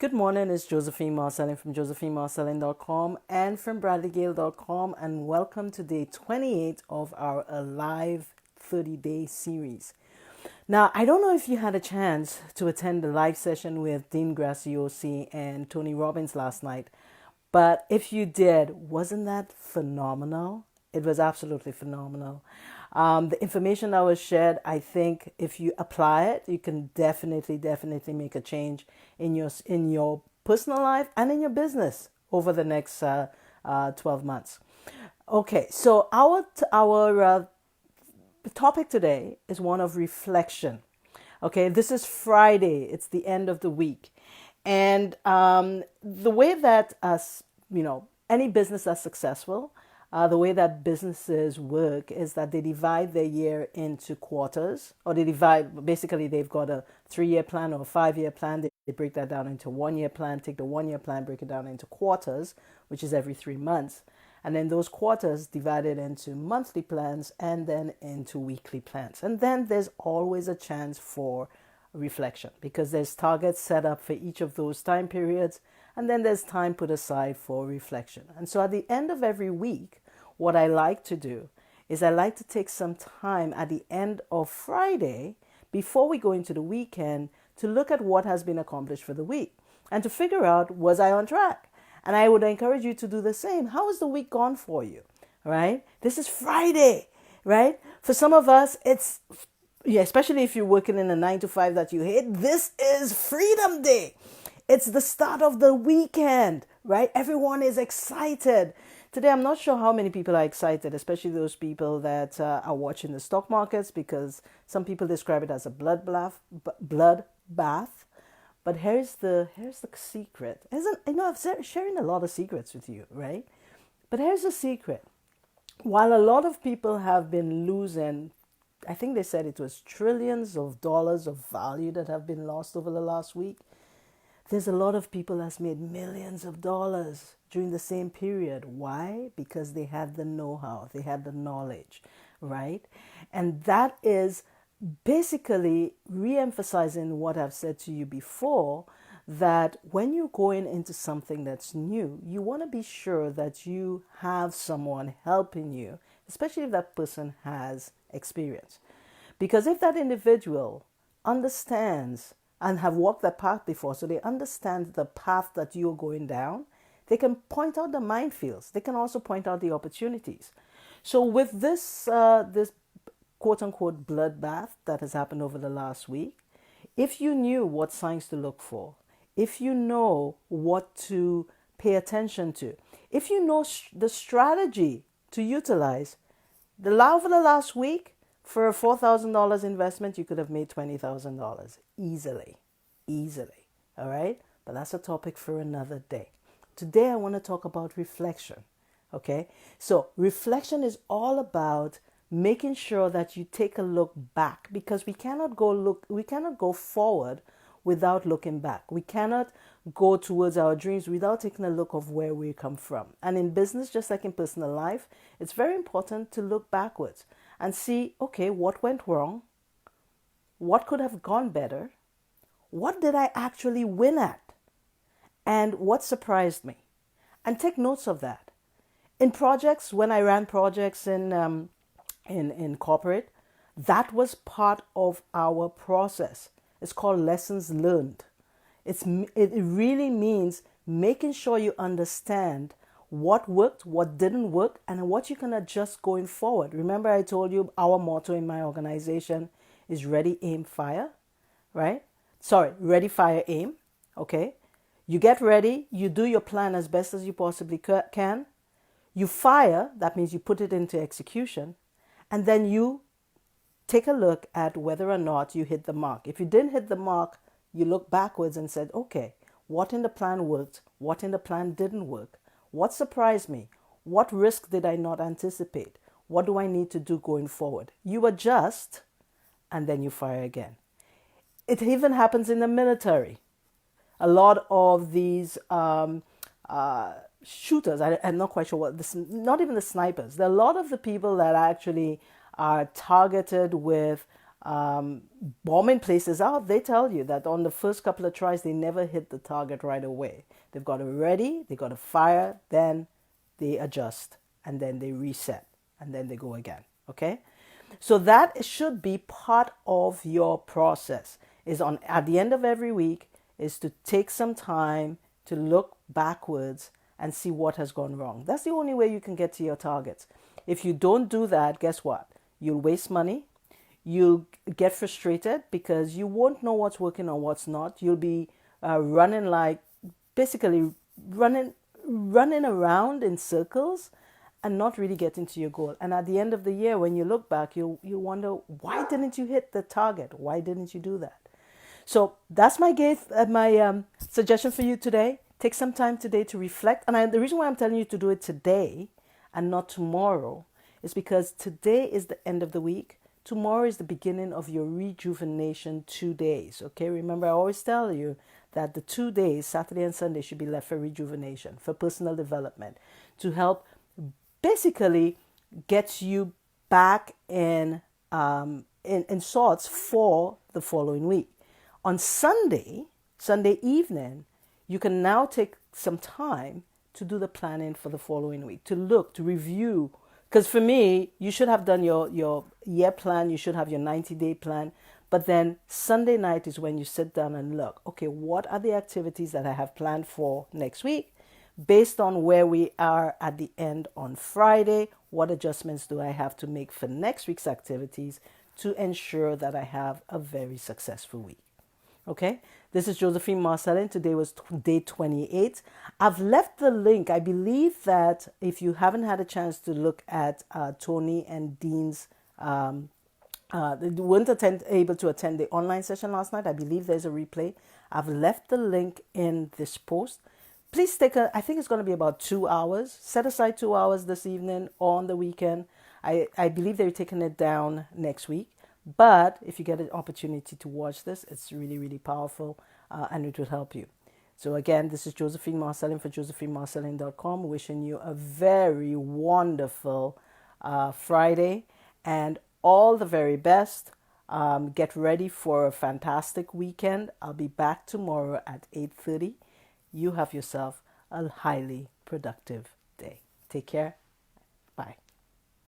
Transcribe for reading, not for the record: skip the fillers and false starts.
Good morning, it's Josephine Marcelin from josephinemarcelin.com and from bradleygale.com, and welcome to day 28 of our Alive 30-day series. Now, I don't know if you had a chance to attend the live session with Dean Graciosi and Tony Robbins last night, but if you did, wasn't that phenomenal? It was absolutely phenomenal. The information that was shared, I think, if you apply it, you can definitely make a change in your personal life and in your business over the next 12 months. Okay, so our topic today is one of reflection. Okay, this is Friday. It's the end of the week, and the way that any business that's successful, the way that businesses work is that they divide their year into quarters, or they divide. Basically, they've got a 3-year plan or a 5-year plan. They break that down into 1-year plan. Take the 1-year plan, break it down into quarters, which is every 3 months. And then those quarters divided into monthly plans and then into weekly plans. And then there's always a chance for reflection because there's targets set up for each of those time periods. And then there's time put aside for reflection. And so at the end of every week, what I like to do is I like to take some time at the end of Friday before we go into the weekend to look at what has been accomplished for the week and to figure out, was I on track? And I would encourage you to do the same. How has the week gone for you? Right? This is Friday, right? For some of us, it's, yeah, especially if you're working in a 9 to 5 that you hate, this is Freedom Day. It's the start of the weekend, right? Everyone is excited. Today, I'm not sure how many people are excited, especially those people that are watching the stock markets, because some people describe it as a bloodbath. But here's the secret. I'm sharing a lot of secrets with you, right? But here's the secret. While a lot of people have been losing, I think they said it was trillions of dollars of value that have been lost over the last week. There's a lot of people that's made millions of dollars during the same period. Why? Because they had the know-how, they had the knowledge, right? And that is basically re-emphasizing what I've said to you before, that when you're going into something that's new, you want to be sure that you have someone helping you, especially if that person has experience. Because if that individual understands and have walked that path before, so they understand the path that you're going down, they can point out the minefields. They can also point out the opportunities. So with this quote unquote bloodbath that has happened over the last week, if you knew what signs to look for, if you know what to pay attention to, if you know the strategy to utilize, over the last week, for a $4,000 investment, you could have made $20,000 easily. Easily. All right? But that's a topic for another day. Today, I want to talk about reflection. Okay? So, reflection is all about making sure that you take a look back, because we cannot go forward without looking back. We cannot go towards our dreams without taking a look of where we come from. And in business, just like in personal life, it's very important to look backwards and see, okay, what went wrong? What could have gone better? What did I actually win at? And what surprised me? And take notes of that. In projects, when I ran projects in corporate, that was part of our process. It's called lessons learned. It really means making sure you understand what worked, what didn't work, and what you can adjust going forward. Remember, I told you our motto in my organization is ready, aim, fire, right? Sorry, ready, fire, aim. Okay. You get ready, you do your plan as best as you possibly can. You fire, that means you put it into execution, and then you take a look at whether or not you hit the mark. If you didn't hit the mark, you look backwards and said, okay, what in the plan worked? What in the plan didn't work? What surprised me? What risk did I not anticipate? What do I need to do going forward? You adjust and then you fire again. It even happens in the military. A lot of these shooters, I'm not quite sure what, not even the snipers, there are a lot of the people that actually are targeted with bombing places out, they tell you that on the first couple of tries, they never hit the target right away. They've got to ready, they got to fire, then they adjust, and then they reset, and then they go again. Okay? So that should be part of your process. Is on at the end of every week is to take some time to look backwards and see what has gone wrong. That's the only way you can get to your targets. If you don't do that, guess what? You'll waste money. You'll get frustrated because you won't know what's working or what's not. You'll be running like basically running around in circles and not really getting to your goal. And at the end of the year, when you look back, you wonder, why didn't you hit the target? Why didn't you do that? So that's my suggestion for you today. Take some time today to reflect. And the reason why I'm telling you to do it today and not tomorrow is because today is the end of the week. Tomorrow is the beginning of your rejuvenation 2 days. Okay, remember I always tell you that the 2 days, Saturday and Sunday, should be left for rejuvenation, for personal development, to help basically get you back in sorts for the following week. On Sunday evening, you can now take some time to do the planning for the following week, to look, to review. Because for me, you should have done your year plan, you should have your 90-day plan. But then Sunday night is when you sit down and look, okay, what are the activities that I have planned for next week? Based on where we are at the end on Friday, what adjustments do I have to make for next week's activities to ensure that I have a very successful week? Okay, this is Josephine Marcelin. Today was day 28. I've left the link. I believe that if you haven't had a chance to look at Tony and Dean's, they weren't able to attend the online session last night. I believe there's a replay. I've left the link in this post. Please I think it's going to be about 2 hours. Set aside 2 hours this evening or on the weekend. I believe they're taking it down next week. But if you get an opportunity to watch this, it's really, really powerful and it will help you. So again, this is Josephine Marcelin for josephinemarcelin.com, wishing you a very wonderful Friday and all the very best. Get ready for a fantastic weekend. I'll be back tomorrow at 8:30. You have yourself a highly productive day. Take care.